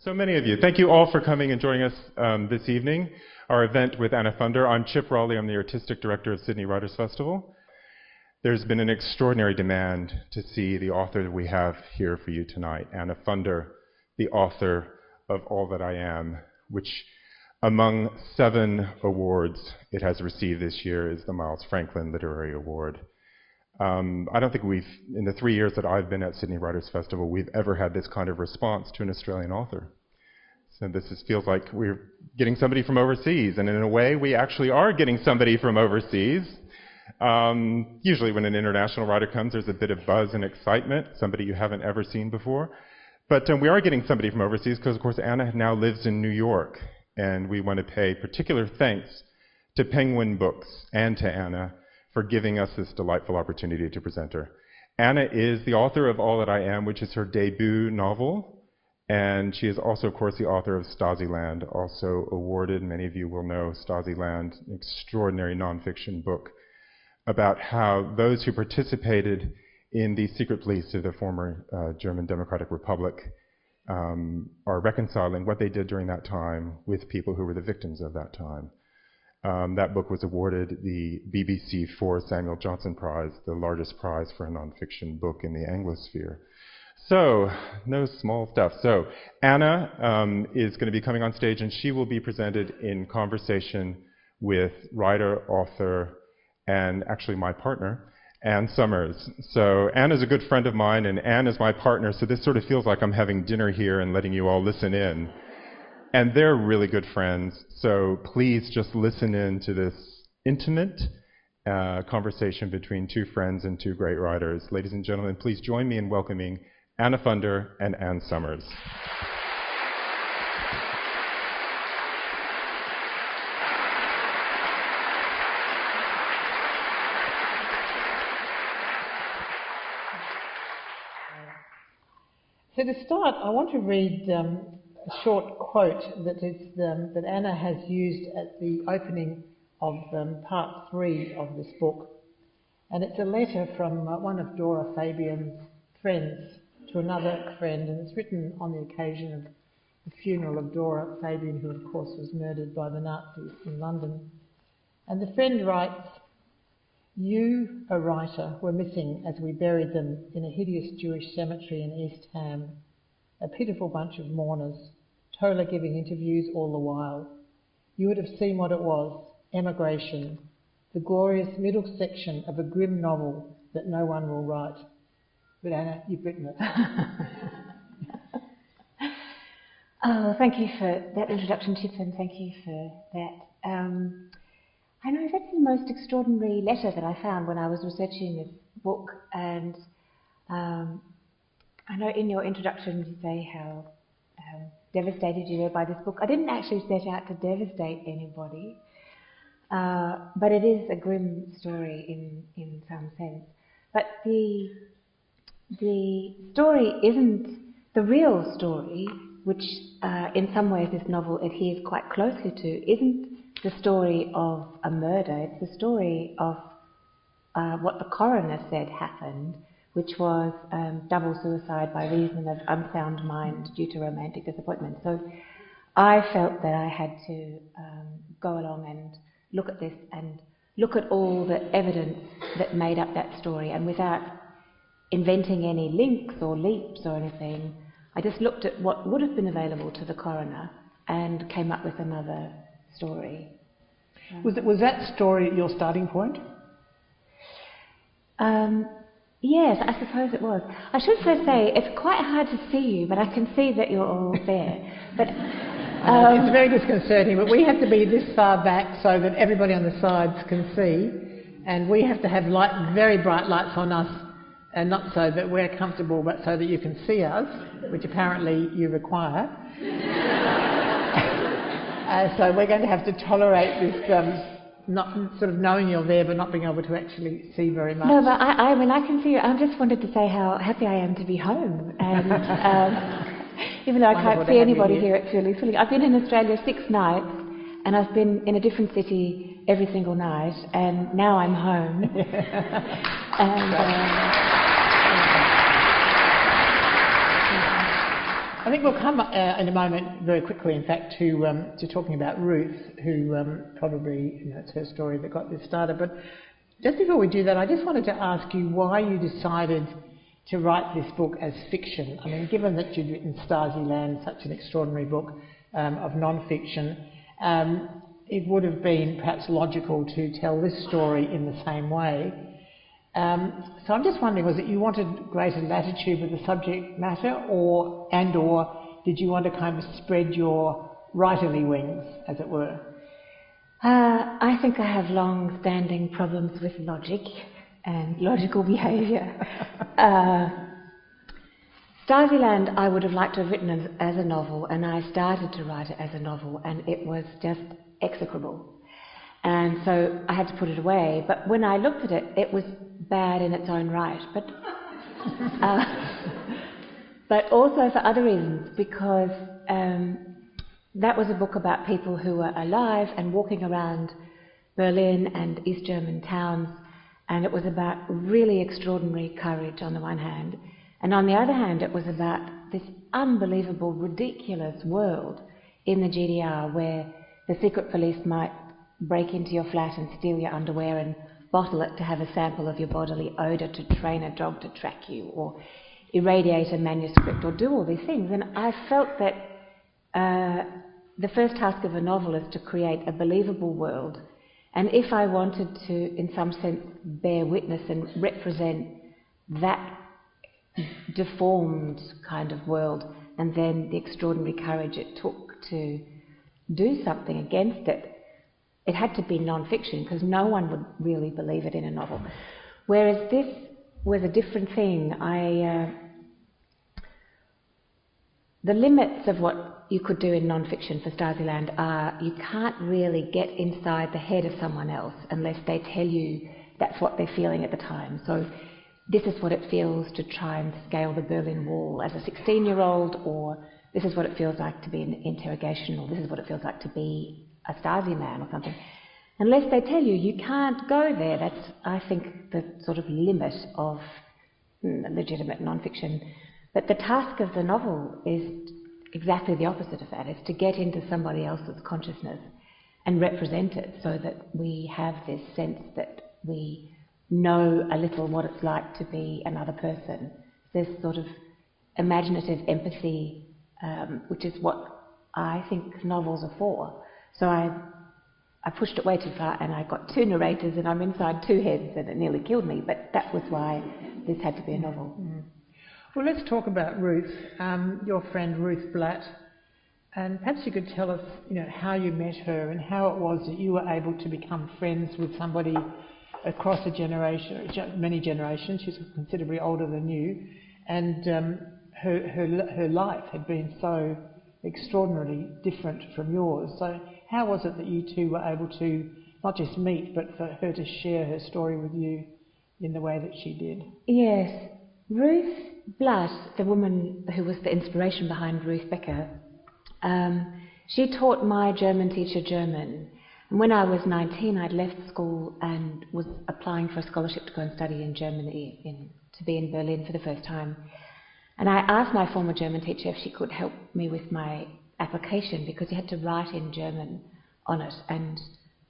So many of you. Thank you all for coming and joining us this evening, our event with Anna Funder. I'm Chip Raleigh. I'm the Artistic Director of Sydney Writers' Festival. There's been an extraordinary demand to see the author that we have here for you tonight, Anna Funder, the author of All That I Am, which among 7 awards it has received this year is the Miles Franklin Literary Award. I don't think in the 3 years that I've been at Sydney Writers' Festival, we've ever had this kind of response to an Australian author. So this feels like we're getting somebody from overseas, and in a way, we actually are getting somebody from overseas. Usually when an international writer comes, there's a bit of buzz and excitement, somebody you haven't ever seen before. But we are getting somebody from overseas because, of course, Anna now lives in New York, and we want to pay particular thanks to Penguin Books and to Anna for giving us this delightful opportunity to present her. Anna is the author of All That I Am, which is her debut novel, and she is also, of course, the author of Stasiland, also awarded, many of you will know Stasiland, an extraordinary nonfiction book about how those who participated in the secret police of the former German Democratic Republic are reconciling what they did during that time with people who were the victims of that time. That book was awarded the BBC 4 Samuel Johnson Prize, the largest prize for a nonfiction book in the Anglosphere. So, no small stuff. So, Anna is going to be coming on stage, and she will be presented in conversation with writer, author, and actually my partner, Ann Summers. So, Anna's a good friend of mine, and Ann is my partner, so this sort of feels like I'm having dinner here and letting you all listen in. And they're really good friends, so please just listen in to this intimate conversation between 2 friends and 2 great writers. Ladies and gentlemen, please join me in welcoming Anna Funder and Ann Summers. So to start, I want to read a short quote that Anna has used at the opening of part 3 of this book. And it's a letter from one of Dora Fabian's friends to another friend, and it's written on the occasion of the funeral of Dora Fabian, who of course was murdered by the Nazis in London. And the friend writes, "You, a writer, were missing as we buried them in a hideous Jewish cemetery in East Ham. A pitiful bunch of mourners, Toller giving interviews all the while. You would have seen what it was, emigration, the glorious middle section of a grim novel that no one will write." But Anna, you've written it. Oh, thank you for that introduction, Chip, and thank you for that. I know that's the most extraordinary letter that I found when I was researching this book, and I know in your introduction you say how devastated you were by this book. I didn't actually set out to devastate anybody, but it is a grim story in some sense. But the story isn't the real story, which in some ways this novel adheres quite closely to, isn't the story of a murder. It's the story of what the coroner said happened, which was double suicide by reason of unsound mind due to romantic disappointment. So I felt that I had to go along and look at this and look at all the evidence that made up that story, and without inventing any links or leaps or anything, I just looked at what would have been available to the coroner and came up with another story. Was that story your starting point? Yes, I suppose it was. I should first say it's quite hard to see you, but I can see that you're all there. But it's very disconcerting, but we have to be this far back so that everybody on the sides can see, and we have to have very bright lights on us, and not so that we're comfortable, but so that you can see us, which apparently you require. So we're going to have to tolerate this not sort of knowing you're there but not being able to actually see very much. No, but I mean, I can see you. I just wanted to say how happy I am to be home. And even though I can't see anybody here at Fully. I've been in Australia 6 nights, and I've been in a different city every single night, and now I'm home. And I think we'll come in a moment, very quickly, in fact, to talking about Ruth, who probably, it's her story that got this started. But just before we do that, I just wanted to ask you why you decided to write this book as fiction. I mean, given that you'd written Stasi-Land, such an extraordinary book of non-fiction, it would have been perhaps logical to tell this story in the same way. So I'm just wondering, was it you wanted greater latitude with the subject matter, or did you want to kind of spread your writerly wings, as it were? I think I have long-standing problems with logic and logical behaviour. Stasi-Land I would have liked to have written as a novel, and I started to write it as a novel, and it was just execrable. And so I had to put it away. But when I looked at it, it was bad in its own right. But also for other reasons, because that was a book about people who were alive and walking around Berlin and East German towns, and it was about really extraordinary courage on the one hand, and on the other hand it was about this unbelievable, ridiculous world in the GDR where the secret police might break into your flat and steal your underwear and bottle it to have a sample of your bodily odour, to train a dog to track you, or irradiate a manuscript, or do all these things. And I felt that the first task of a novel is to create a believable world, and if I wanted to, in some sense, bear witness and represent that deformed kind of world, and then the extraordinary courage it took to do something against it, it had to be non-fiction, because no one would really believe it in a novel. Whereas this was a different thing. The limits of what you could do in non-fiction for Stasi-Land are you can't really get inside the head of someone else unless they tell you that's what they're feeling at the time. So this is what it feels to try and scale the Berlin Wall as a 16-year-old, or this is what it feels like to be in interrogation, or this is what it feels like to be a Stasi man or something. Unless they tell you, you can't go there. That's, I think, the sort of limit of legitimate non-fiction. But the task of the novel is exactly the opposite of that. It's to get into somebody else's consciousness and represent it, so that we have this sense that we know a little what it's like to be another person. This sort of imaginative empathy, which is what I think novels are for. So I pushed it way too far, and I got two narrators, and I'm inside two heads, and it nearly killed me, but that was why this had to be a novel. Mm. Well, let's talk about Ruth, your friend Ruth Blatt, and perhaps you could tell us, how you met her and how it was that you were able to become friends with somebody across a generation, many generations. She's considerably older than you, and her life had been so extraordinarily different from yours. So how was it that you two were able to not just meet, but for her to share her story with you in the way that she did? Yes. Ruth Blatt, the woman who was the inspiration behind Ruth Becker, she taught my German teacher German. And when I was 19, I'd left school and was applying for a scholarship to go and study in Germany, to be in Berlin for the first time. And I asked my former German teacher if she could help me with my application, because you had to write in German on it, and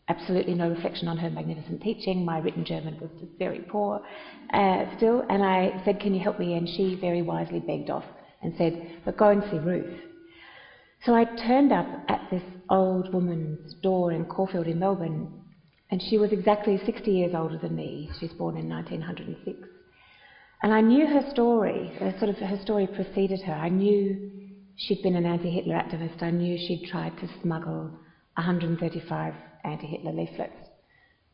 absolutely no reflection on her magnificent teaching. My written German was just very poor still, and I said, can you help me? And she very wisely begged off and said, but go and see Ruth. So I turned up at this old woman's door in Caulfield in Melbourne, and she was exactly 60 years older than me. She was born in 1906. And I knew her story, her story preceded her. I knew she'd been an anti-Hitler activist. I knew she'd tried to smuggle 135 anti-Hitler leaflets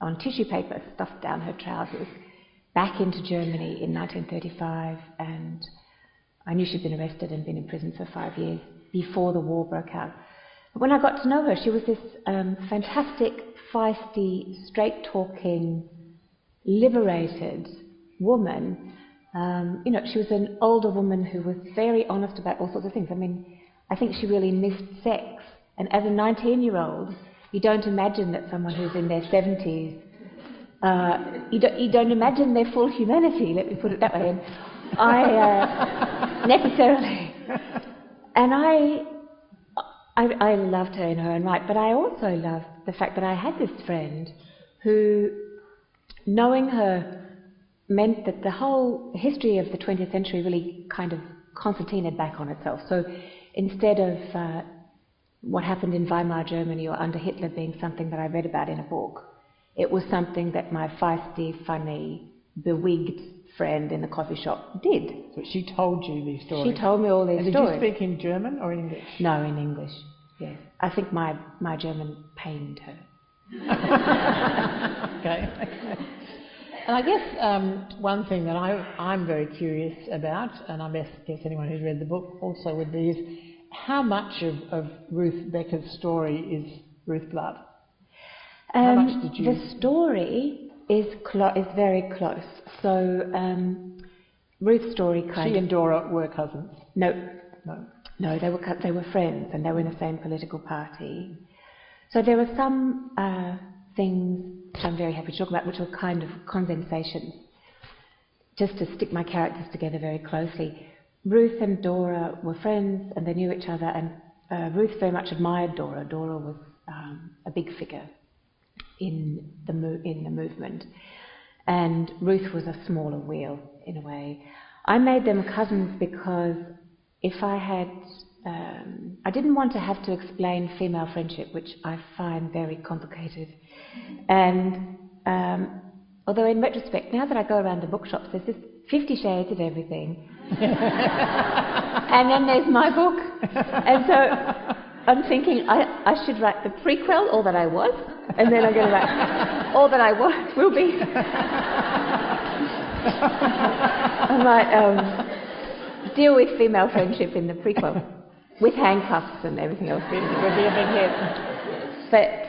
on tissue paper stuffed down her trousers back into Germany in 1935, and I knew she'd been arrested and been in prison for 5 years before the war broke out. But when I got to know her, she was this fantastic, feisty, straight-talking, liberated woman. She was an older woman who was very honest about all sorts of things. I mean, I think she really missed sex. And as a 19-year-old, you don't imagine that someone who's in their 70s, you don't imagine their full humanity, let me put it that way. And I necessarily. And I loved her in her own right, but I also loved the fact that I had this friend who, knowing her, meant that the whole history of the 20th century really kind of concertinaed back on itself. So instead of what happened in Weimar Germany or under Hitler being something that I read about in a book, it was something that my feisty, funny, bewigged friend in the coffee shop did. So she told you these stories? She told me all these stories. Did you speak in German or English? No, in English, yes. I think my German pained her. Okay. And I guess one thing that I'm very curious about, and I guess anyone who's read the book also would be, is how much of Ruth Becker's story is Ruth Blood? How much did you... The story is very close. So Ruth's story kind of... She and Dora were cousins? No. No. No, they were friends and they were in the same political party. So there were some things which I'm very happy to talk about, which were kind of condensations, just to stick my characters together very closely. Ruth and Dora were friends and they knew each other, and Ruth very much admired Dora. Dora was a big figure in the movement, and Ruth was a smaller wheel in a way. I made them cousins because if I had... I didn't want to have to explain female friendship, which I find very complicated. And although in retrospect, now that I go around the bookshops, there's this 50 shades of everything. And then there's my book. And so I'm thinking I should write the prequel, All That I Was, and then I'm going to write All That I Was Will Be. I might deal with female friendship in the prequel. With handcuffs and everything else. It would be a big hit. But,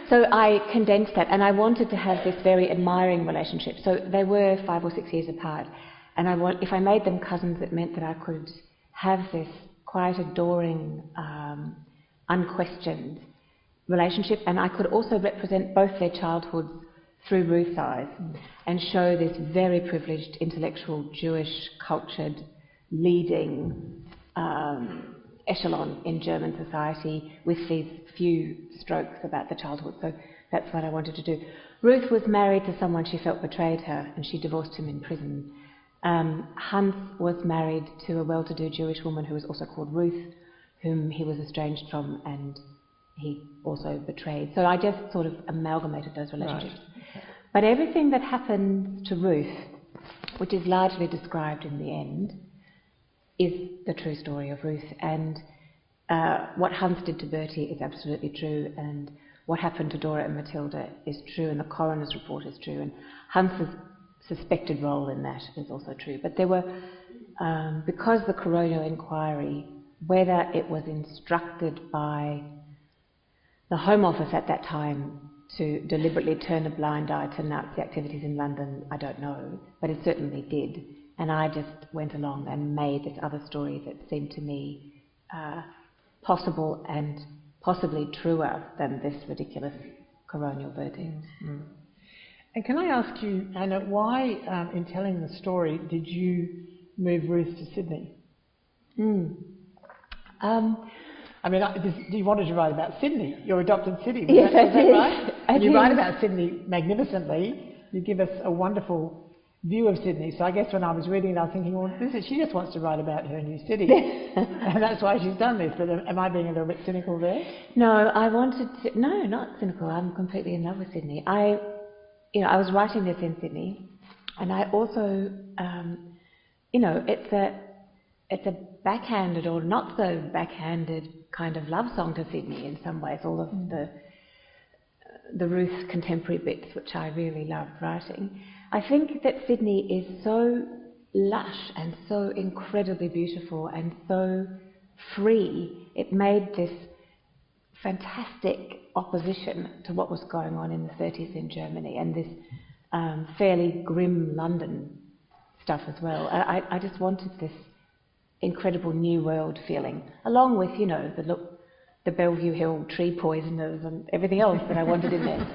so I condensed that, and I wanted to have this very admiring relationship. So they were 5 or 6 years apart, and if I made them cousins, it meant that I could have this quite adoring, unquestioned relationship, and I could also represent both their childhoods through Ruth's eyes, and show this very privileged, intellectual, Jewish, cultured, leading echelon in German society with these few strokes about the childhood. So that's what I wanted to do. Ruth was married to someone she felt betrayed her, and she divorced him in prison. Hans was married to a well-to-do Jewish woman who was also called Ruth, whom he was estranged from, and he also betrayed. So I just sort of amalgamated those relationships. Right. But everything that happened to Ruth, which is largely described in the end, is the true story of Ruth, and what Hans did to Bertie is absolutely true, and what happened to Dora and Matilda is true, and the coroner's report is true, and Hans's suspected role in that is also true. But there were, because the coronial inquiry, whether it was instructed by the Home Office at that time to deliberately turn a blind eye to Nazi activities in London, I don't know, but it certainly did. And I just went along and made this other story that seemed to me possible and possibly truer than this ridiculous coronial verdict. Mm. And can I ask you, Anna, why, in telling the story, did you move Ruth to Sydney? I mean, you wanted to write about Sydney, your adopted city. Yes, I did. Right? I you did. write about Sydney magnificently. You give us a wonderful view of Sydney. So I guess when I was reading it, I was thinking, well, she just wants to write about her new city. And that's why she's done this. But am I being a little bit cynical there? No, I wanted to... No, not cynical. I'm completely in love with Sydney. I was writing this in Sydney, and I also, it's a backhanded or not so backhanded kind of love song to Sydney in some ways, all of the Ruth contemporary bits, which I really love writing. I think that Sydney is so lush and so incredibly beautiful and so free. It made this fantastic opposition to what was going on in the 30s in Germany and this fairly grim London stuff as well. I just wanted this incredible new world feeling, along with, the Bellevue Hill tree poisoners and everything else that I wanted in there.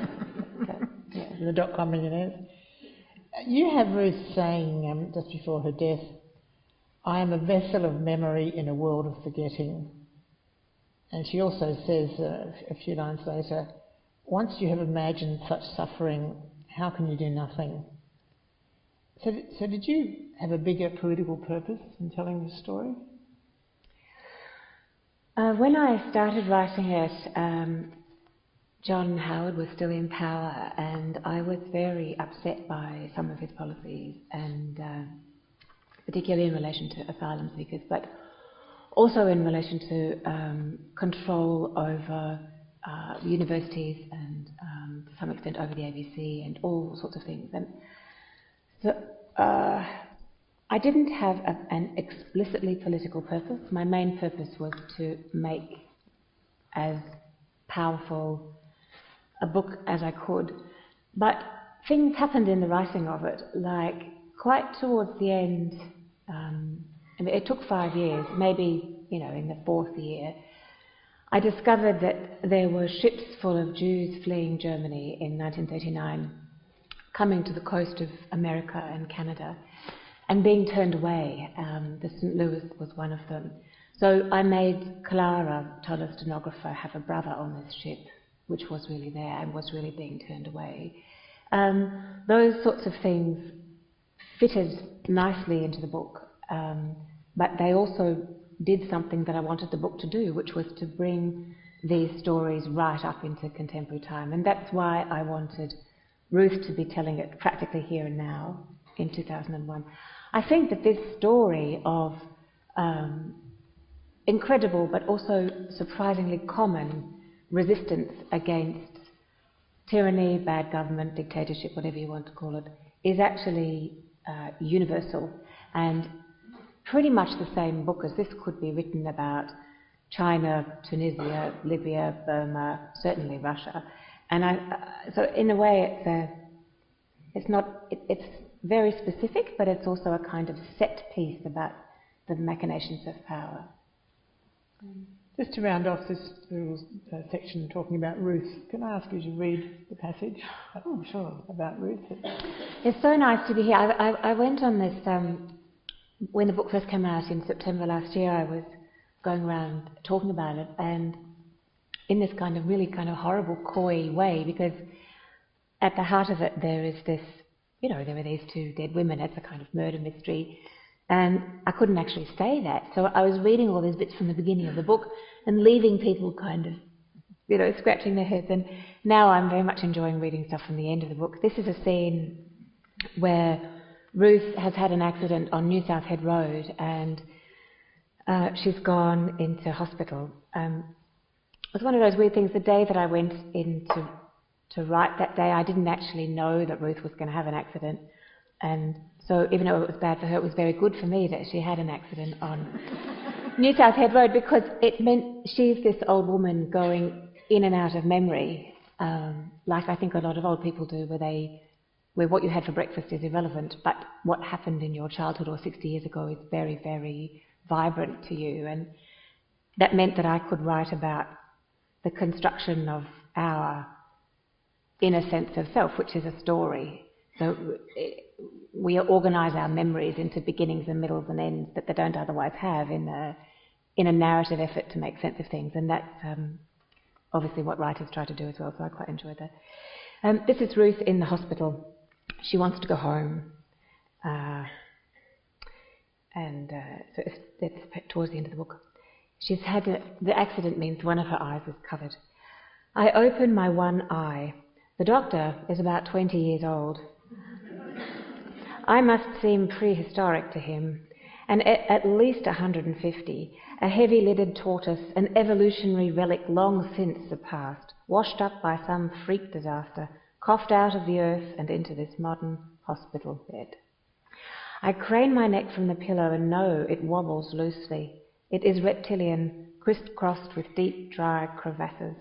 So, yeah, the .com millionaires. You have Ruth saying, just before her death, I am a vessel of memory in a world of forgetting. And she also says a few lines later, once you have imagined such suffering, how can you do nothing? So did you have a bigger political purpose in telling this story? When I started writing it, John Howard was still in power, and I was very upset by some of his policies, and particularly in relation to asylum seekers, but also in relation to control over universities and to some extent over the ABC and all sorts of things. And so I didn't have an explicitly political purpose. My main purpose was to make as powerful a book as I could. But things happened in the writing of it, like quite towards the end. I mean, it took 5 years, maybe, in the 4th year, I discovered that there were ships full of Jews fleeing Germany in 1939, coming to the coast of America and Canada, and being turned away. The St. Louis was one of them. So I made Clara, Toller's stenographer, have a brother on this ship, which was really there and was really being turned away. Those sorts of things fitted nicely into the book. But they also did something that I wanted the book to do, which was to bring these stories right up into contemporary time. And that's why I wanted Ruth to be telling it practically here and now in 2001. I think that this story of incredible but also surprisingly common resistance against tyranny, bad government, dictatorship, whatever you want to call it, is actually universal, and pretty much the same book as this could be written about China, Tunisia, Libya, Burma, certainly Russia. And so in a way it's very specific, but it's also a kind of set piece about the machinations of power. Just to round off this little section talking about Ruth, can I ask you to read the passage about Ruth? It's so nice to be here. I went on this, when the book first came out in September last year, I was going around talking about it, and in this kind of really kind of horrible, coy way, because at the heart of it there is this, there were these 2 dead women. It's a kind of murder mystery. And I couldn't actually say that. So I was reading all these bits from the beginning of the book and leaving people kind of, scratching their heads. And now I'm very much enjoying reading stuff from the end of the book. This is a scene where Ruth has had an accident on New South Head Road, and she's gone into hospital. It was one of those weird things. The day that I went in to write that day, I didn't actually know that Ruth was going to have an accident. And so even though it was bad for her, it was very good for me that she had an accident on New South Head Road, because it meant she's this old woman going in and out of memory, like I think a lot of old people do, where what you had for breakfast is irrelevant, but what happened in your childhood or 60 years ago is very, very vibrant to you. And that meant that I could write about the construction of our inner sense of self, which is a story. So we organise our memories into beginnings and middles and ends that they don't otherwise have in a narrative effort to make sense of things. And that's obviously what writers try to do as well, so I quite enjoyed that. This is Ruth in the hospital. She wants to go home. So it's towards the end of the book. She's had the accident means one of her eyes is covered. I open my one eye. The doctor is about 20 years old. I must seem prehistoric to him, and at least 150, a heavy-lidded tortoise, an evolutionary relic long since surpassed, washed up by some freak disaster, coughed out of the earth and into this modern hospital bed. I crane my neck from the pillow and know it wobbles loosely. It is reptilian, crisscrossed with deep, dry crevasses.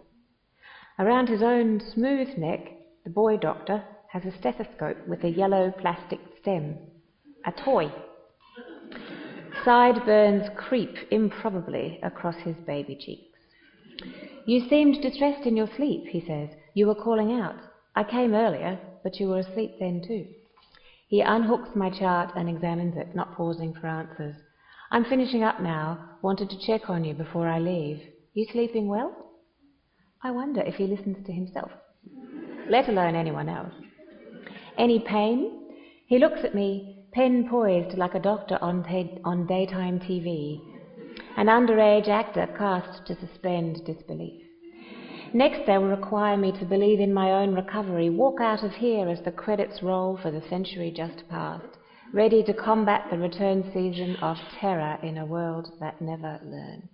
Around his own smooth neck, the boy doctor has a stethoscope with a yellow plastic stem, a toy. Sideburns creep improbably across his baby cheeks. You seemed distressed in your sleep, he says. You were calling out. I came earlier, but you were asleep then too. He unhooks my chart and examines it, not pausing for answers. I'm finishing up now. Wanted to check on you before I leave. You sleeping well? I wonder if he listens to himself, let alone anyone else. Any pain? He looks at me, pen poised like a doctor on daytime TV, an underage actor cast to suspend disbelief. Next, they will require me to believe in my own recovery, walk out of here as the credits roll for the century just past, ready to combat the return season of terror in a world that never learns.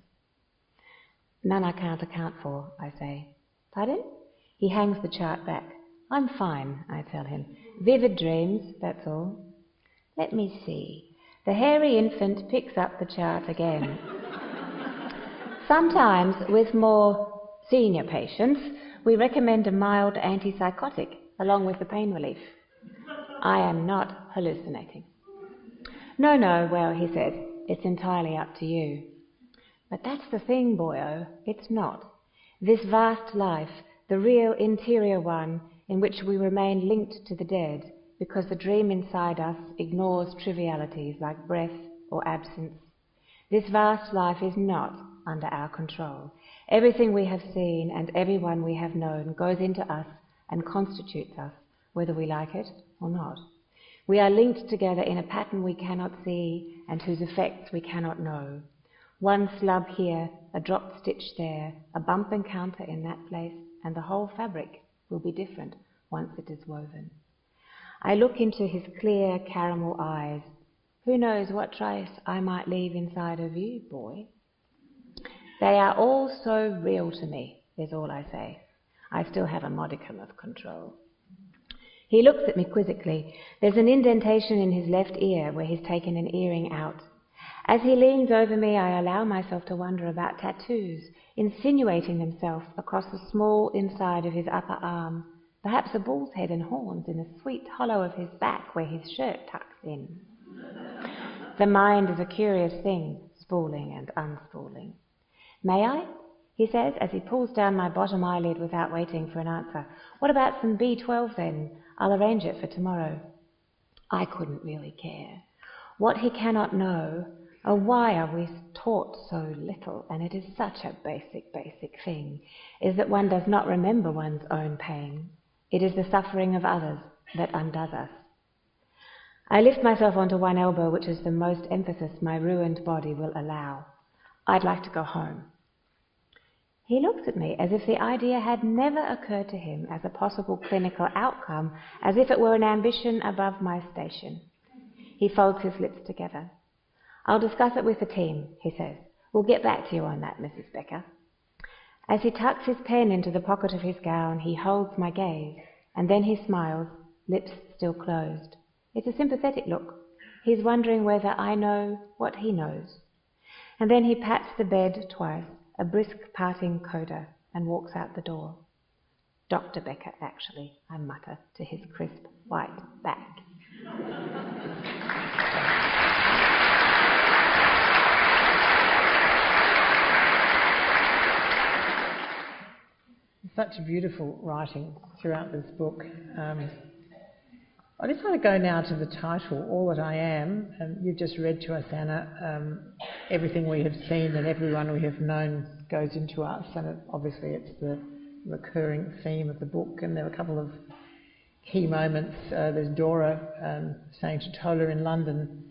None I can't account for, I say. Pardon? He hangs the chart back. I'm fine, I tell him. Vivid dreams, that's all. Let me see. The hairy infant picks up the chart again. Sometimes, with more senior patients, we recommend a mild antipsychotic along with the pain relief. I am not hallucinating. No, well, he says, it's entirely up to you. But that's the thing, boyo, it's not. This vast life, the real interior one, in which we remain linked to the dead, because the dream inside us ignores trivialities like breath or absence. This vast life is not under our control. Everything we have seen and everyone we have known goes into us and constitutes us, whether we like it or not. We are linked together in a pattern we cannot see and whose effects we cannot know. One slub here, a dropped stitch there, a bump encounter in that place, and the whole fabric will be different once it is woven. I look into his clear caramel eyes. Who knows what trace I might leave inside of you, boy? They are all so real to me, is all I say. I still have a modicum of control. He looks at me quizzically. There's an indentation in his left ear where he's taken an earring out. As he leans over me, I allow myself to wonder about tattoos, insinuating themselves across the small inside of his upper arm, perhaps a bull's head and horns in the sweet hollow of his back where his shirt tucks in. The mind is a curious thing, spooling and unspooling. May I? He says, as he pulls down my bottom eyelid without waiting for an answer. What about some B12 then? I'll arrange it for tomorrow. I couldn't really care. What he cannot know, or why are we taught so little, and it is such a basic thing, is that one does not remember one's own pain. It is the suffering of others that undoes us. I lift myself onto one elbow, which is the most emphasis my ruined body will allow. I'd like to go home. He looks at me as if the idea had never occurred to him as a possible clinical outcome, as if it were an ambition above my station. He folds his lips together. I'll discuss it with the team, he says. We'll get back to you on that, Mrs. Becker. As he tucks his pen into the pocket of his gown, he holds my gaze, and then he smiles, lips still closed. It's a sympathetic look. He's wondering whether I know what he knows. And then he pats the bed twice, a brisk parting coda, and walks out the door. Dr. Becker, actually, I mutter to his crisp white back. Such beautiful writing throughout this book. I just want to go now to the title, All That I Am. You've just read to us, Anna, everything we have seen and everyone we have known goes into us, and obviously it's the recurring theme of the book, and there are a couple of key moments. There's Dora saying to Toller in London,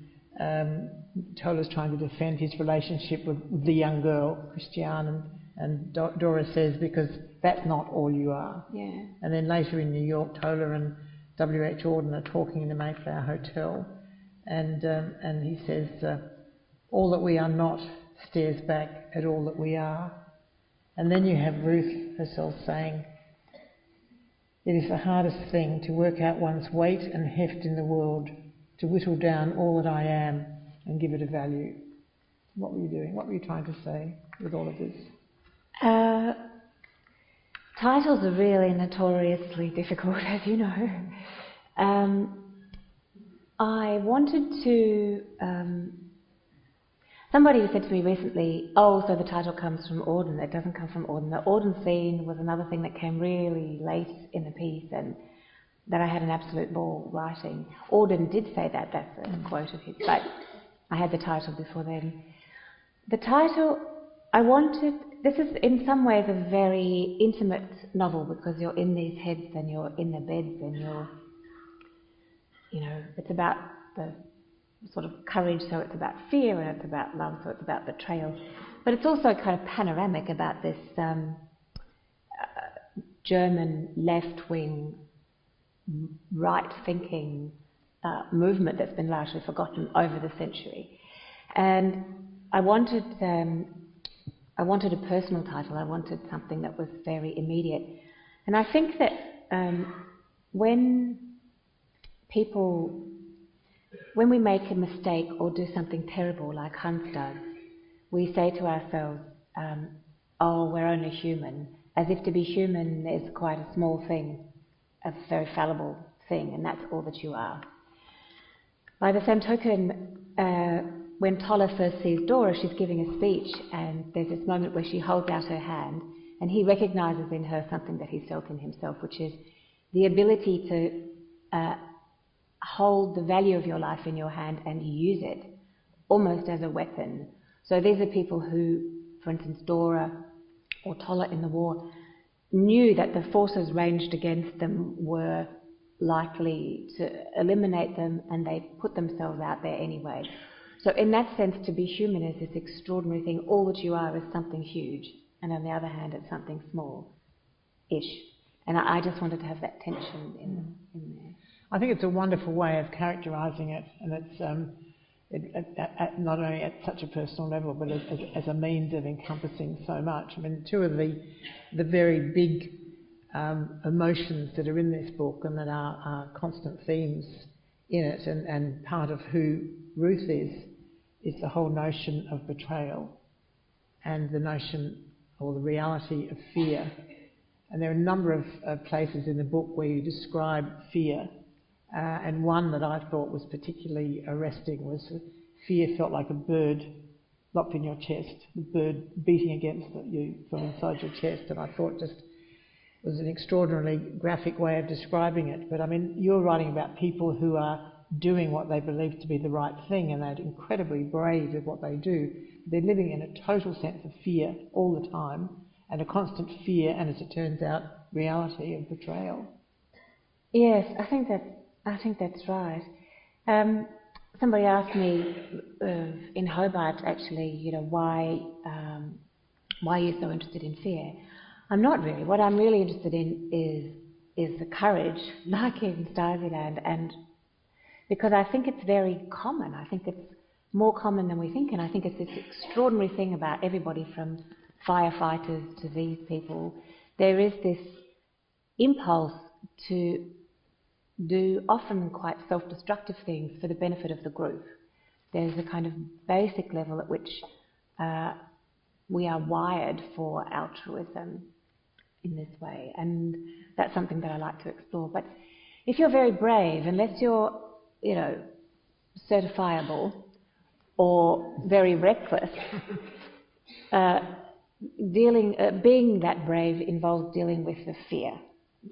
Toller's trying to defend his relationship with the young girl, Christiane, and Dora says, because that's not all you are. Yeah. And then later in New York, Toller and W.H. Auden are talking in the Mayflower Hotel, and he says, all that we are not stares back at all that we are. And then you have Ruth herself saying, it is the hardest thing to work out one's weight and heft in the world, to whittle down all that I am and give it a value. What were you doing? What were you trying to say with all of this? Titles are really notoriously difficult, as you know. I wanted to... somebody said to me recently, oh, so the title comes from Auden. It doesn't come from Auden. The Auden scene was another thing that came really late in the piece and that I had an absolute ball writing. Auden did say that. That's a quote of his. But I had the title before then. The title, this is in some ways a very intimate novel because you're in these heads and you're in the beds and it's about the sort of courage, so it's about fear, and it's about love, so it's about betrayal. But it's also kind of panoramic about this German left-wing, right-thinking movement that's been largely forgotten over the century. And I wanted a personal title. I wanted something that was very immediate. And I think that when we make a mistake or do something terrible like Hans does, we say to ourselves, oh, we're only human, as if to be human is quite a small thing, a very fallible thing, and that's all that you are. By the same token, when Toller first sees Dora, she's giving a speech, and there's this moment where she holds out her hand, and he recognises in her something that he's felt in himself, which is the ability to hold the value of your life in your hand and use it almost as a weapon. So these are people who, for instance, Dora or Toller in the war, knew that the forces ranged against them were likely to eliminate them, and they put themselves out there anyway. So in that sense, to be human is this extraordinary thing. All that you are is something huge, and on the other hand, it's something small-ish. And I just wanted to have that tension in there. I think it's a wonderful way of characterising it, and it's not only at such a personal level, but as a means of encompassing so much. I mean, two of the very big emotions that are in this book and that are constant themes in it, and part of who Ruth is the whole notion of betrayal and the notion or the reality of fear. And there are a number of places in the book where you describe fear, and one that I thought was particularly arresting was fear felt like a bird locked in your chest, the bird beating against you from inside your chest, and I thought just was an extraordinarily graphic way of describing it. But I mean, you're writing about people who are doing what they believe to be the right thing, and they're incredibly brave at what they do. They're living in a total sense of fear all the time, and a constant fear, and as it turns out, reality of betrayal. Yes, I think that's right. Somebody asked me in Hobart, actually, why you're so interested in fear. I'm not really. What I'm really interested in is the courage, like in Stasiland, and because I think it's very common. I think it's more common than we think, and I think it's this extraordinary thing about everybody from firefighters to these people. There is this impulse to do often quite self-destructive things for the benefit of the group. There's a kind of basic level at which we are wired for altruism in this way, and that's something that I like to explore. But if you're very brave, unless you're, certifiable or very reckless, being that brave involves dealing with the fear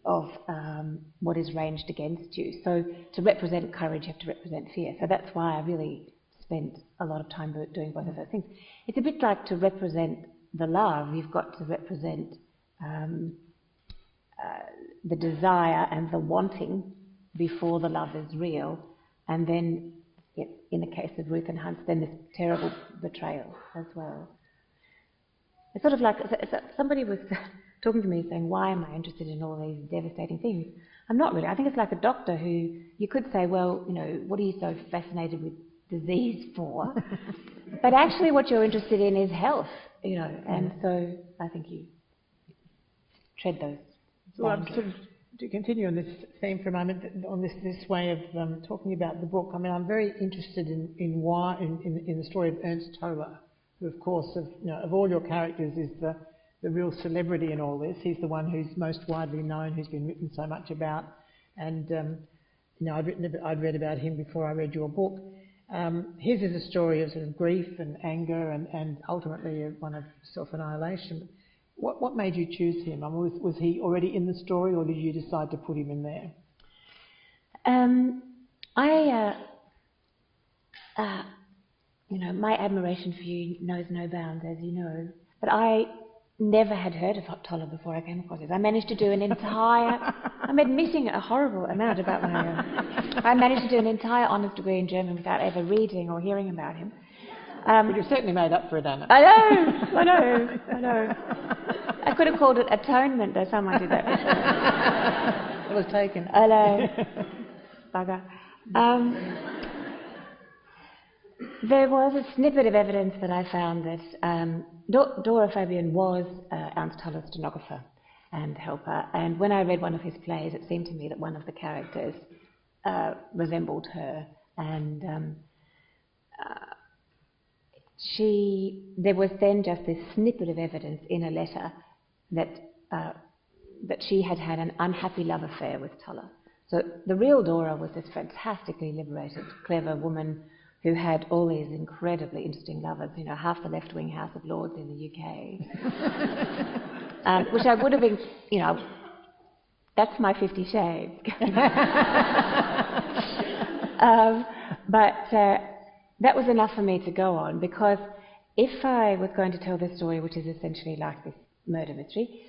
of what is ranged against you. So to represent courage, you have to represent fear. So that's why I really spent a lot of time doing both of those things. It's a bit like to represent the love. You've got to represent the desire and the wanting before the love is real, and then, in the case of Ruth and Hans, then this terrible betrayal as well. It's sort of like somebody was talking to me saying, why am I interested in all these devastating things? I'm not really. I think it's like a doctor who, you could say, well, what are you so fascinated with disease for? But actually what you're interested in is health, and so I think you tread those boundaries. To continue on this theme for a moment, on this way of talking about the book, I mean, I'm very interested in the story of Ernst Toller, who, of course, of all your characters, is the real celebrity in all this. He's the one who's most widely known, who's been written so much about, and I'd read about him before I read your book. His is a story of sort of grief and anger and ultimately one of self-annihilation. What made you choose him? I mean, was he already in the story, or did you decide to put him in there? my admiration for you knows no bounds, as you know. But I never had heard of Toller before I came across this. I managed to do an entire, I'm admitting a horrible amount about my own. I managed to do an entire honours degree in German without ever reading or hearing about him. But you certainly made up for it, Anna. I know. I could have called it atonement, though someone did that before. It was taken. I know. Bugger. There was a snippet of evidence that I found that Dora Fabian was Ernst Toller's stenographer and helper, and when I read one of his plays, it seemed to me that one of the characters resembled her, and there was then just this snippet of evidence in a letter that she had had an unhappy love affair with Toller. So the real Dora was this fantastically liberated, clever woman who had all these incredibly interesting lovers, half the left-wing House of Lords in the UK. Which I would have been, that's my 50 Shades. But that was enough for me to go on, because if I was going to tell this story, which is essentially like this murder mystery,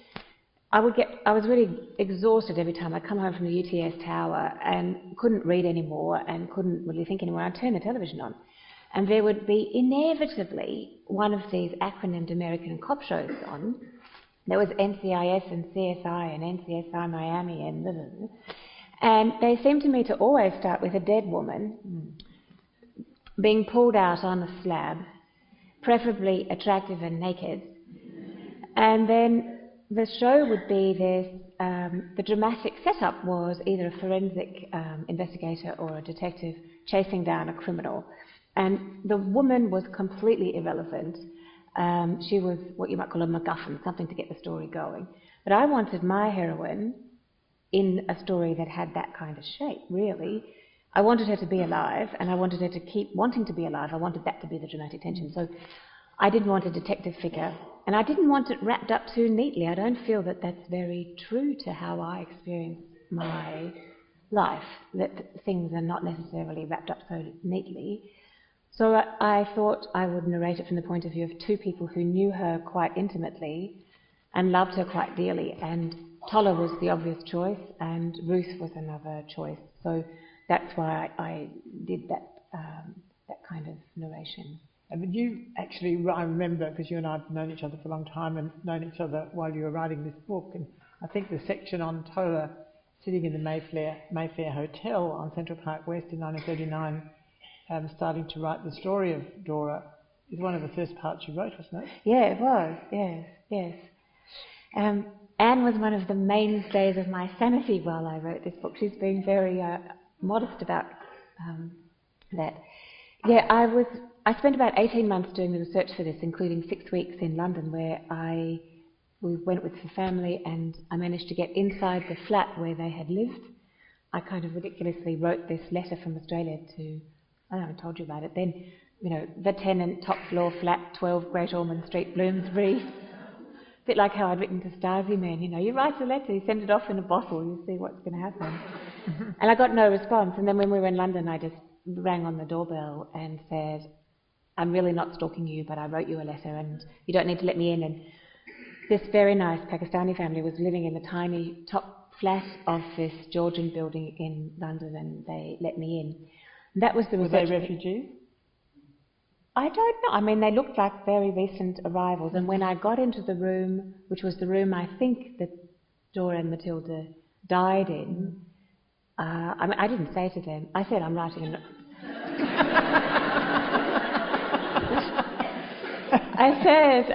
I was really exhausted every time. I'd come home from the UTS tower and couldn't read anymore and couldn't really think anymore. I'd turn the television on, and there would be inevitably one of these acronymed American cop shows on. There was NCIS and CSI and NCSI Miami and blah, blah, blah. And they seemed to me to always start with a dead woman being pulled out on a slab, preferably attractive and naked, and then the show would be this, the dramatic setup was either a forensic investigator or a detective chasing down a criminal. And the woman was completely irrelevant. She was what you might call a MacGuffin, something to get the story going. But I wanted my heroine in a story that had that kind of shape, really. I wanted her to be alive, and I wanted her to keep wanting to be alive. I wanted that to be the dramatic tension. So I didn't want a detective figure, and I didn't want it wrapped up too neatly. I don't feel that that's very true to how I experience my life, that things are not necessarily wrapped up so neatly. So I thought I would narrate it from the point of view of two people who knew her quite intimately and loved her quite dearly, and Toller was the obvious choice, and Ruth was another choice. So that's why I did that kind of narration. But you actually, I remember, because you and I have known each other for a long time and known each other while you were writing this book, and I think the section on Toller sitting in the Mayfair Hotel on Central Park West in 1939, starting to write the story of Dora, is one of the first parts you wrote, wasn't it? Yeah, it was, yes. Anne was one of the mainstays of my sanity while I wrote this book. She's been very modest about that. Yeah, I spent about 18 months doing the research for this, including 6 weeks in London, where we went with the family, and I managed to get inside the flat where they had lived. I kind of ridiculously wrote this letter from Australia to, I haven't told you about it then, the tenant, top floor flat, 12 Great Ormond Street, Bloomsbury. A bit like how I'd written to Stasi men, you write a letter, you send it off in a bottle, you see what's going to happen. And I got no response, and then when we were in London, I just rang on the doorbell and said, I'm really not stalking you, but I wrote you a letter and you don't need to let me in. And this very nice Pakistani family was living in the tiny top flat of this Georgian building in London, and they let me in. And that was the research. Were they refugees? I don't know. I mean, they looked like very recent arrivals. And when I got into the room, which was the room I think that Dora and Matilda died in, I didn't say to them, I said I'm writing I said,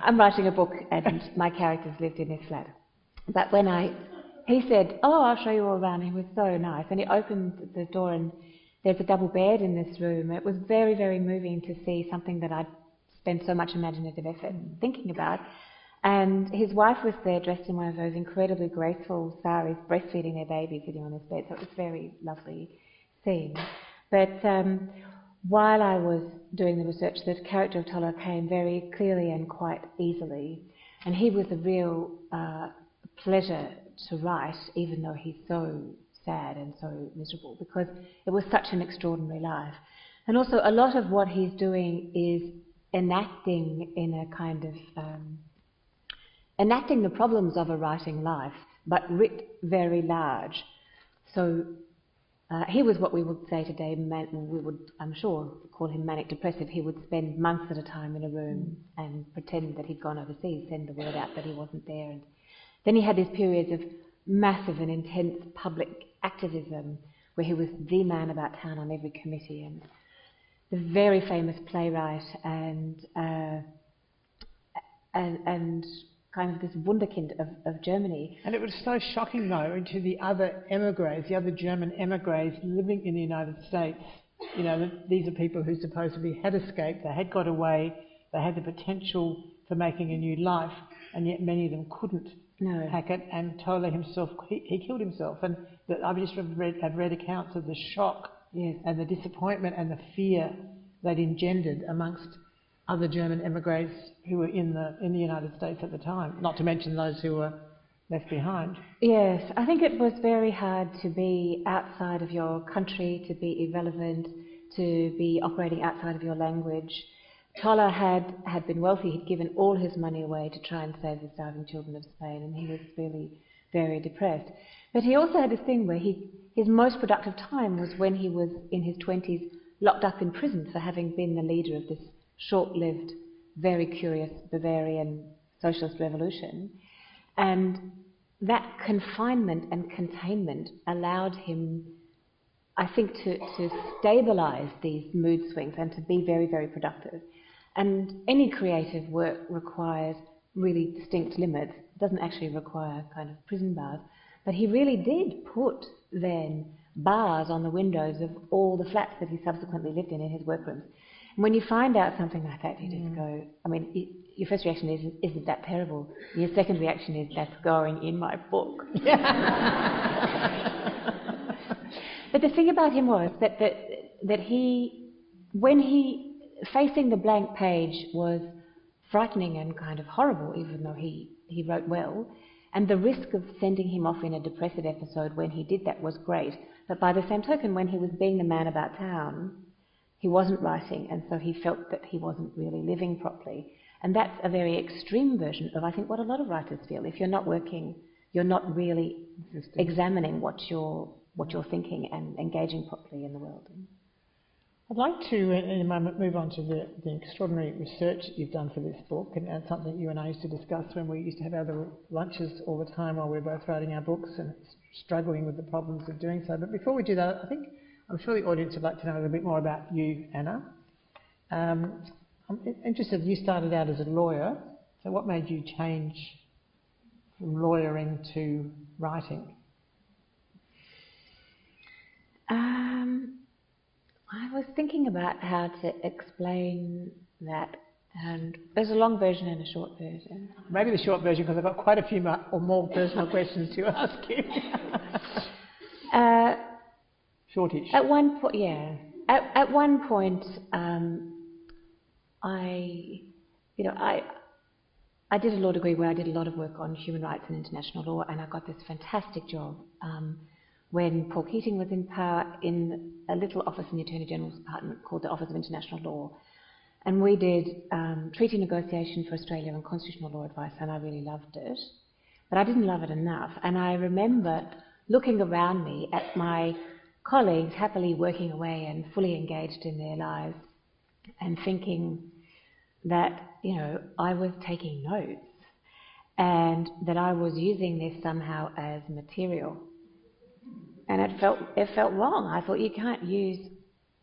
I'm writing a book and my characters lived in this flat. But when he said, I'll show you all around, he was so nice. And he opened the door and there's a double bed in this room. It was very, very moving to see something that I'd spent so much imaginative effort thinking about. And his wife was there dressed in one of those incredibly graceful saris, breastfeeding their baby sitting on this bed. So it was a very lovely scene. But while I was doing the research, the character of Toller came very clearly and quite easily. And he was a real pleasure to write, even though he's so sad and so miserable, because it was such an extraordinary life. And also a lot of what he's doing is enacting in a kind of, enacting the problems of a writing life, but writ very large. So he was what we would say today, we would, I'm sure, call him manic depressive. He would spend months at a time in a room and pretend that he'd gone overseas, send the word out that he wasn't there. And then he had these periods of massive and intense public activism where he was the man about town on every committee, and the very famous playwright and kind of this wunderkind of Germany. And it was so shocking, though, to the other emigres, the other German emigres living in the United States. You know, these are people who supposedly had escaped, they had got away, they had the potential for making a new life, and yet many of them couldn't hack it. And Toller himself, he killed himself. And I've just read accounts of the shock and the disappointment and the fear that engendered amongst other German emigres who were in the United States at the time, not to mention those who were left behind. Yes, I think it was very hard to be outside of your country, to be irrelevant, to be operating outside of your language. Toller had been wealthy. He'd given all his money away to try and save the starving children of Spain, and he was really very depressed. But he also had this thing where his most productive time was when he was in his 20s, locked up in prison for having been the leader of this short-lived, very curious Bavarian socialist revolution. And that confinement and containment allowed him, I think, to stabilise these mood swings and to be very, very productive. And any creative work requires really distinct limits. It doesn't actually require kind of prison bars. But he really did put then bars on the windows of all the flats that he subsequently lived in his workrooms. And when you find out something like that, you just go, I mean, your first reaction is, isn't that terrible? Your second reaction is, that's going in my book. But the thing about him was that he, when he, facing the blank page was frightening and kind of horrible, even though he wrote well, and the risk of sending him off in a depressive episode when he did that was great. But by the same token, when he was being the man about town, he wasn't writing, and so he felt that he wasn't really living properly. And that's a very extreme version of, I think, what a lot of writers feel. If you're not working, you're not really examining what you're thinking and engaging properly in the world. I'd like to, in a moment, move on to the extraordinary research that you've done for this book, and something you and I used to discuss when we used to have other lunches all the time while we were both writing our books and struggling with the problems of doing so. But before we do that, I'm sure the audience would like to know a little bit more about you, Anna. I'm interested, you started out as a lawyer, so what made you change from lawyering to writing? I was thinking about how to explain that, and there's a long version and a short version. Maybe the short version, because I've got quite a few more personal questions to ask you. Shortish. At one point, yeah. At one point, I did a law degree where I did a lot of work on human rights and international law, and I got this fantastic job when Paul Keating was in power in a little office in the Attorney General's Department called the Office of International Law. And we did treaty negotiation for Australia and constitutional law advice, and I really loved it. But I didn't love it enough. And I remember looking around me at my colleagues happily working away and fully engaged in their lives and thinking that, you know, I was taking notes and that I was using this somehow as material. And it felt wrong. I thought, you can't use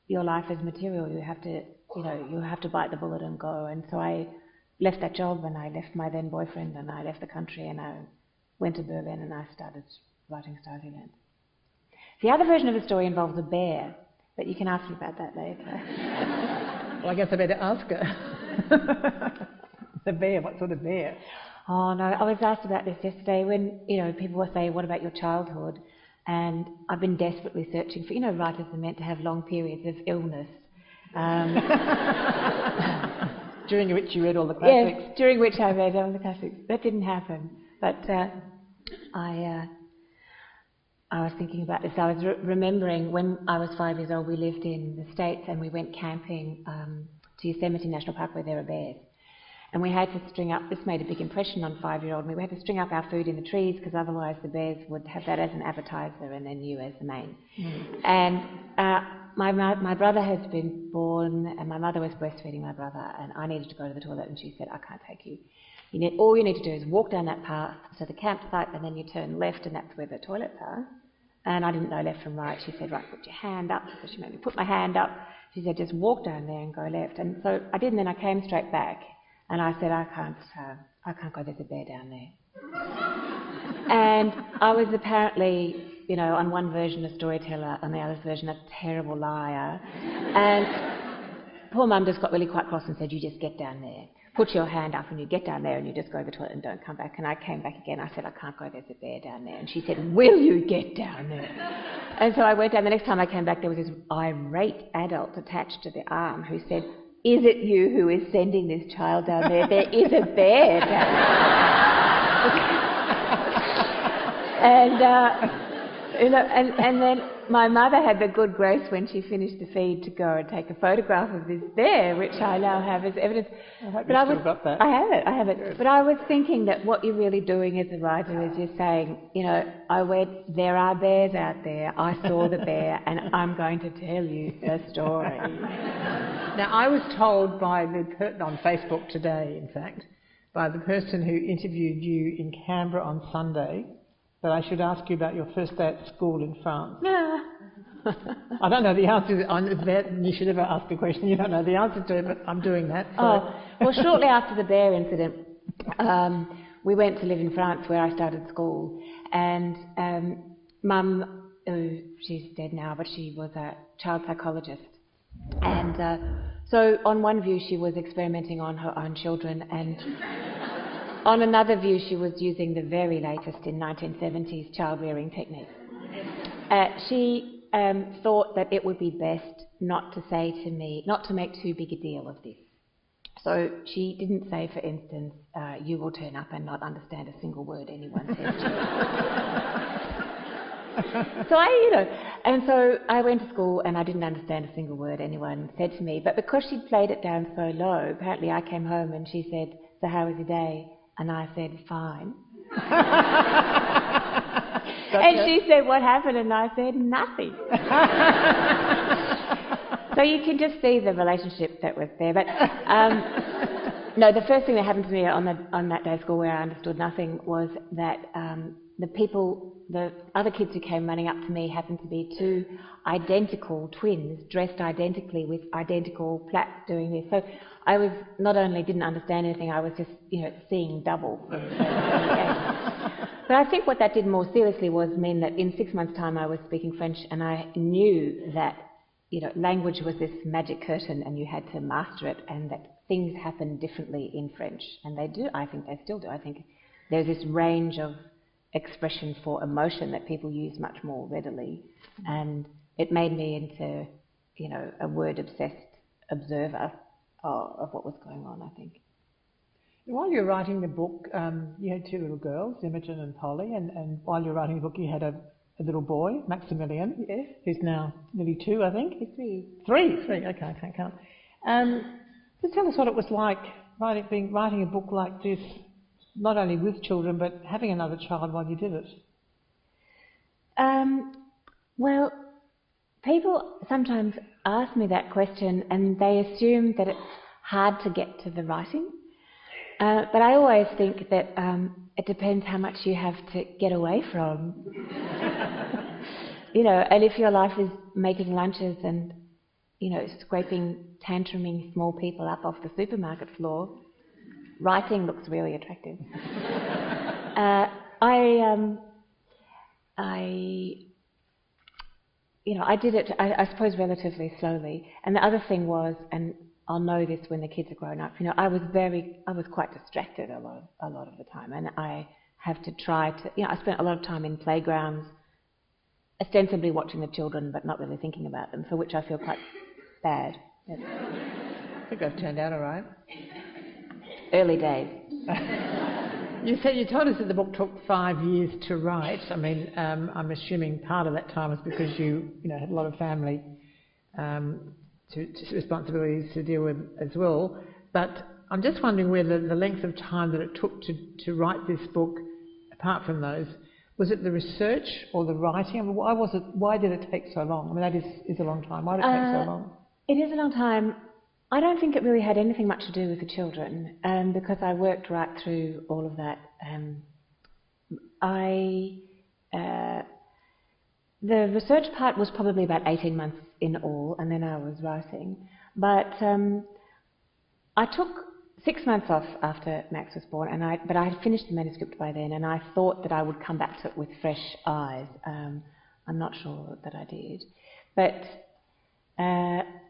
your life as material. You have to, you have to bite the bullet and go. And so I left that job, and I left my then boyfriend, and I left the country, and I went to Berlin, and I started writing Stasi-Land. The other version of the story involves a bear, but you can ask me about that later. Well, I guess I better ask her. The bear, what sort of bear? Oh no, I was asked about this yesterday when, people were saying, what about your childhood? And I've been desperately searching for, writers are meant to have long periods of illness. During which you read all the classics? Yes, during which I read all the classics. That didn't happen. But I was thinking about this. I was remembering when I was 5 years old, we lived in the States and we went camping to Yosemite National Park where there are bears. And we had to string up, this made a big impression on 5-year-old me, we had to string up our food in the trees because otherwise the bears would have that as an appetizer and then you as the main. And my brother had been born and my mother was breastfeeding my brother and I needed to go to the toilet and she said, I can't take you. All you need to do is walk down that path to the campsite and then you turn left and that's where the toilets are. And I didn't know left from right. She said, right, put your hand up. So she made me put my hand up. She said, just walk down there and go left. And so I did and then I came straight back. And I said, I can't go, there's a bear down there. And I was apparently, on one version a storyteller, on the other version a terrible liar. And poor mum just got really quite cross and said, you just get down there. Put your hand up and you get down there and you just go to the toilet and don't come back. And I came back again, I said, I can't go, there's a bear down there. And she said, will you get down there? And so I went down. The next time I came back, there was this irate adult attached to the arm who said, is it you who is sending this child down there? There is a bear down there. And then my mother had the good grace when she finished the feed to go and take a photograph of this bear, which I now have as evidence. I hope you still got that. I have it. Good. But I was thinking that what you're really doing as a writer is you're saying, I went, there are bears out there, I saw the bear, and I'm going to tell you the story. Now, I was told by on Facebook today, in fact, by the person who interviewed you in Canberra on Sunday, that I should ask you about your first day at school in France. Yeah. I don't know the answer to that. You should never ask a question you don't know the answer to, but I'm doing that. So. Well, shortly after the bear incident, we went to live in France where I started school, and Mum, she's dead now, but she was a child psychologist. And so on one view she was experimenting on her own children, and on another view she was using the very latest in 1970s child-rearing techniques. She thought that it would be best not to say to me, not to make too big a deal of this. So she didn't say, for instance, you will turn up and not understand a single word anyone says to you. So I went to school and I didn't understand a single word anyone said to me, but because she'd played it down so low, apparently I came home and she said, so how was your day? And I said, fine. And she said, what happened? And I said, nothing. So you can just see the relationship that was there. But no, the first thing that happened to me on that day of school where I understood nothing was that the other kids who came running up to me happened to be two identical twins dressed identically with identical plaits doing this. So I was not only didn't understand anything, I was just seeing double. But I think what that did more seriously was mean that in 6 months' time I was speaking French, and I knew that language was this magic curtain and you had to master it, and that things happen differently in French, and they do. I think they still do. I think there's this range of expression for emotion that people use much more readily, and it made me into a word-obsessed observer of what was going on, I think. While you were writing the book, you had two little girls, Imogen and Polly, and while you were writing the book you had a little boy, Maximilian, yes, who's now nearly 2, I think. He's 3. 3, okay, I can't count. Just tell us what it was like writing a book like this, not only with children, but having another child while you did it. Well, people sometimes ask me that question and they assume that it's hard to get to the writing. But I always think that it depends how much you have to get away from. And if your life is making lunches and, scraping, tantruming small people up off the supermarket floor, writing looks really attractive. I did it, I suppose, relatively slowly. And the other thing was, and I'll know this when the kids are grown up, I was quite distracted a lot of the time, and I have to try to, I spent a lot of time in playgrounds, ostensibly watching the children, but not really thinking about them, for which I feel quite bad. Yes. I think they've turned out all right. Early days. You told us that the book took 5 years to write. I mean, I'm assuming part of that time was because you had a lot of family responsibilities to deal with as well. But I'm just wondering whether the length of time that it took to write this book, apart from those, was it the research or the writing? I mean, why did it take so long? I mean, that is a long time. Why did it take so long? It is a long time. I don't think it really had anything much to do with the children, because I worked right through all of that. The research part was probably about 18 months in all, and then I was writing. But I took 6 months off after Max was born, but I had finished the manuscript by then, and I thought that I would come back to it with fresh eyes. I'm not sure that I did. But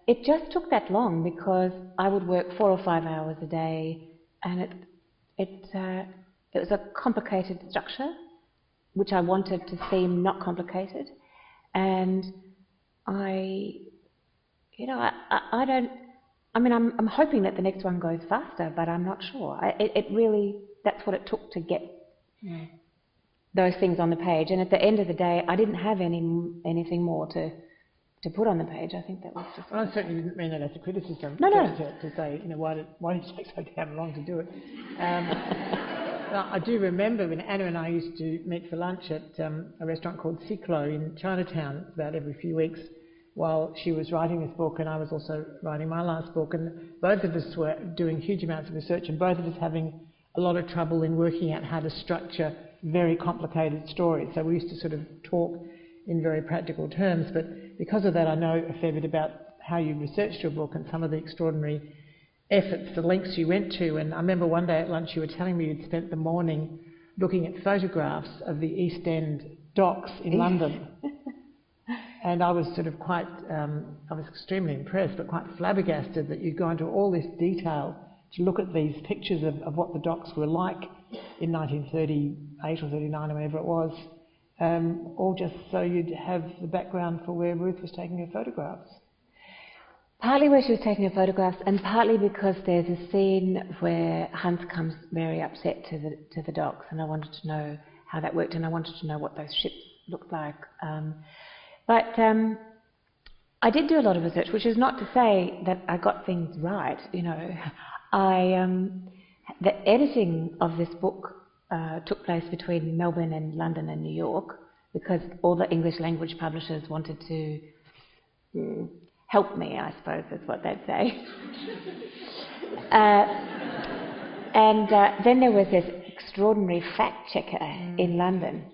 it just took that long because I would work 4 or 5 hours a day, and it was a complicated structure, which I wanted to seem not complicated. And I'm hoping that the next one goes faster, but I'm not sure. That's what it took to get those things on the page. And at the end of the day, I didn't have anything more to put on the page. I think that was just... Well, I certainly didn't mean that as a criticism. No. To say, why did it take so damn long to do it? I do remember when Anna and I used to meet for lunch at a restaurant called Ciclo in Chinatown about every few weeks while she was writing this book and I was also writing my last book, and both of us were doing huge amounts of research and both of us having a lot of trouble in working out how to structure very complicated stories. So we used to sort of talk in very practical terms, but because of that I know a fair bit about how you researched your book and some of the extraordinary efforts, the lengths you went to. And I remember one day at lunch you were telling me you'd spent the morning looking at photographs of the East End docks in London. And I was sort of I was extremely impressed, but quite flabbergasted that you'd go into all this detail to look at these pictures of what the docks were like in 1938 or 39 or whatever it was, all just so you'd have the background for where Ruth was taking her photographs. Partly where she was taking her photographs, and partly because there's a scene where Hans comes very upset to the docks, and I wanted to know how that worked, and I wanted to know what those ships looked like. But I did do a lot of research, which is not to say that I got things right. The editing of this book took place between Melbourne and London and New York, because all the English language publishers wanted to help me, I suppose is what they'd say. And then there was this extraordinary fact checker in London,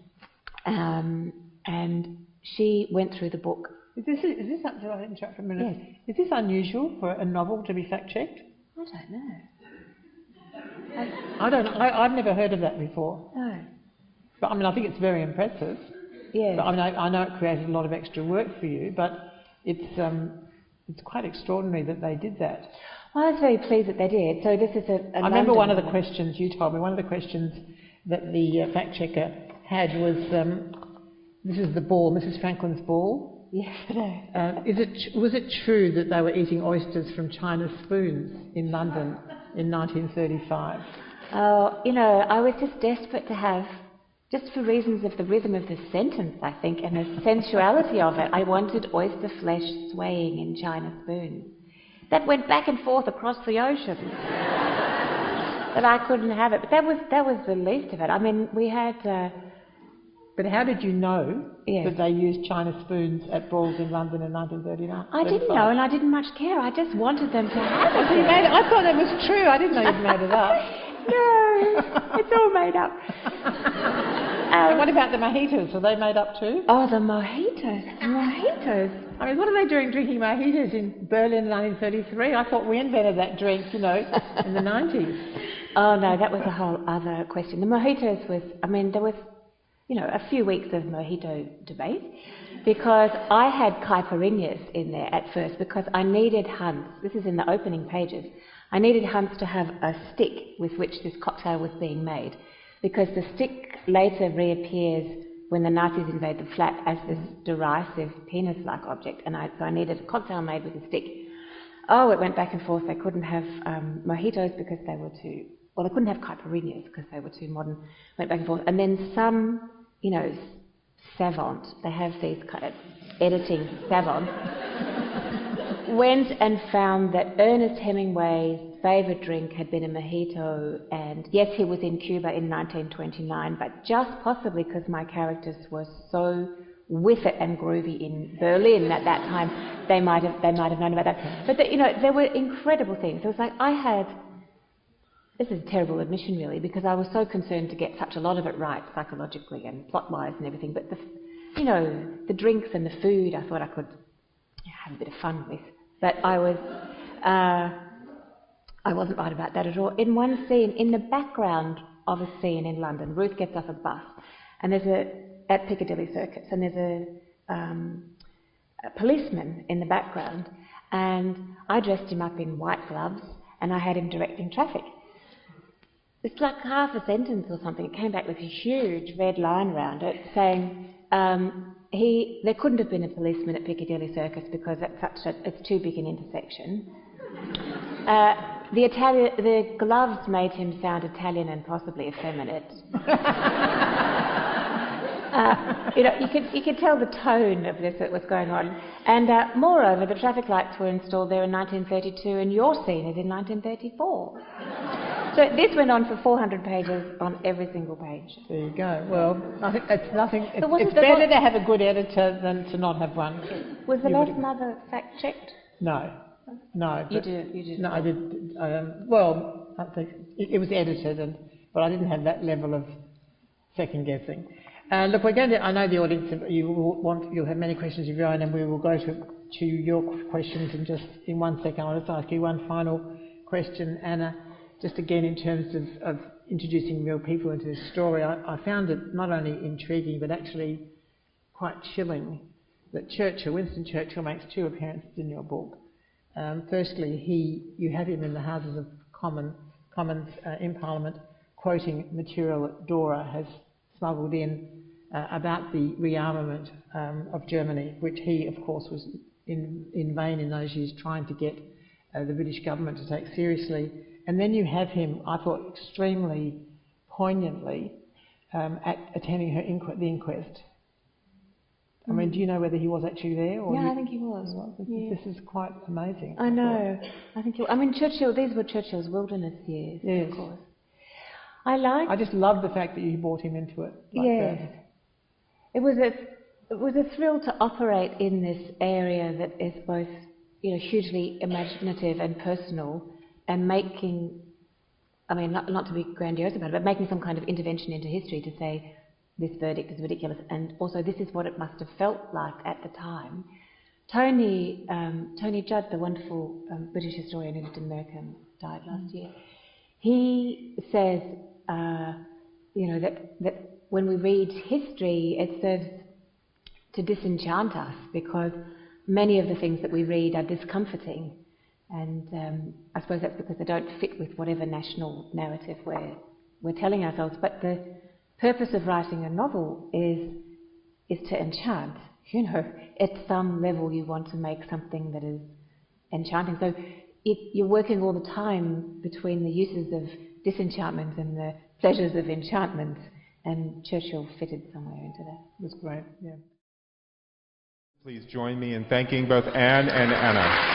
and she went through the book. Is this did I interrupt for a minute? Yes. Is this unusual for a novel to be fact checked? I don't know. I've never heard of that before. No. But I mean, I think it's very impressive. Yes. But I mean, I know it created a lot of extra work for you, but it's quite extraordinary that they did that. Well, I was very pleased that they did. So this is a I remember one of the questions you told me, one of the questions that the fact checker had was, this is the ball, Mrs. Franklin's ball. Yes, I know. Was it true that they were eating oysters from China spoons in London in 1935? Oh, I was just desperate to have, just for reasons of the rhythm of the sentence, I think, and the sensuality of it, I wanted oyster flesh swaying in China spoons. That went back and forth across the ocean. But I couldn't have it. But that was the least of it. I mean, we had... But how did you know Yes. that they used China spoons at balls in London in 1939? I didn't know, and I didn't much care. I just wanted them to have it. So I thought that was true. I didn't know you'd made it up. No, it's all made up. And what about the mojitos? Were they made up too? Oh, the mojitos. The mojitos. I mean, what are they doing drinking mojitos in Berlin in 1933? I thought we invented that drink, in the 90s. Oh, no, that was a whole other question. The mojitos was, I mean, there was, a few weeks of mojito debate, because I had caipirinhas in there at first, because I needed Hans, this is in the opening pages, I needed Hans to have a stick with which this cocktail was being made, because the stick later reappears when the Nazis invade the flat as this derisive penis-like object, and so I needed a cocktail made with a stick. Oh, it went back and forth. They couldn't have mojitos because they were too well, they couldn't have caipirinhas because they were too modern, went back and forth. And then some, you know, savant, they have these kind of editing savants, went and found that Ernest Hemingway's favourite drink had been a mojito, and yes, he was in Cuba in 1929, but just possibly because my characters were so with it and groovy in Berlin at that time, they might have known about that. But you know, there were incredible things. It was like I had. This is a terrible admission, really, because I was so concerned to get such a lot of it right psychologically and plot-wise and everything. But you know, the drinks and the food, I thought I could have a bit of fun with. But I wasn't right about that at all. In one scene, in the background of a scene in London, Ruth gets off a bus, and at Piccadilly Circus, and there's a policeman in the background, and I dressed him up in white gloves, and I had him directing traffic. It's like half a sentence or something. It came back with a huge red line around it saying there couldn't have been a policeman at Piccadilly Circus because it's too big an intersection. The gloves made him sound Italian and possibly effeminate. You know, you could tell the tone of this that was going on. And moreover, the traffic lights were installed there in 1932, and your scene is in 1934. So this went on for 400 pages on every single page. There you go. Well, I think it's nothing. It's better to have a good editor than to not have one. Was the last mother fact-checked? No. You did. No, I did. Well, I think it was edited, but I didn't have that level of second guessing. Look, we're going to. I know the audience. You'll have many questions of your own, and we will go to your questions in 1 second. I'll just ask you one final question, Anna. Just again, in terms of introducing real people into this story, I found it not only intriguing but actually quite chilling that Winston Churchill, makes 2 appearances in your book. Firstly, you have him in the Houses of Commons in Parliament, quoting material that Dora has smuggled in about the rearmament of Germany, which he, of course, was in vain in those years trying to get the British government to take seriously. And then you have him, I thought, extremely poignantly attending the inquest. I mean, do you know whether he was actually there? Or I think he was. This is quite amazing. I know. I think. Churchill. These were Churchill's wilderness years, yes. Of course. I just love the fact that you brought him into it. Yes. It was a thrill to operate in this area that is both, you know, hugely imaginative and personal, and making, I mean, not to be grandiose about it, but making some kind of intervention into history to say this verdict is ridiculous, and also this is what it must have felt like at the time. Tony Judd, the wonderful British historian who lived in America and died last year, he says, you know, that when we read history, it serves to disenchant us because many of the things that we read are discomforting. And I suppose that's because they don't fit with whatever national narrative we're telling ourselves. But the purpose of writing a novel is to enchant. You know, at some level you want to make something that is enchanting. So you're working all the time between the uses of disenchantment and the pleasures of enchantment, and Churchill fitted somewhere into that. It was great, yeah. Please join me in thanking both Anne and Anna.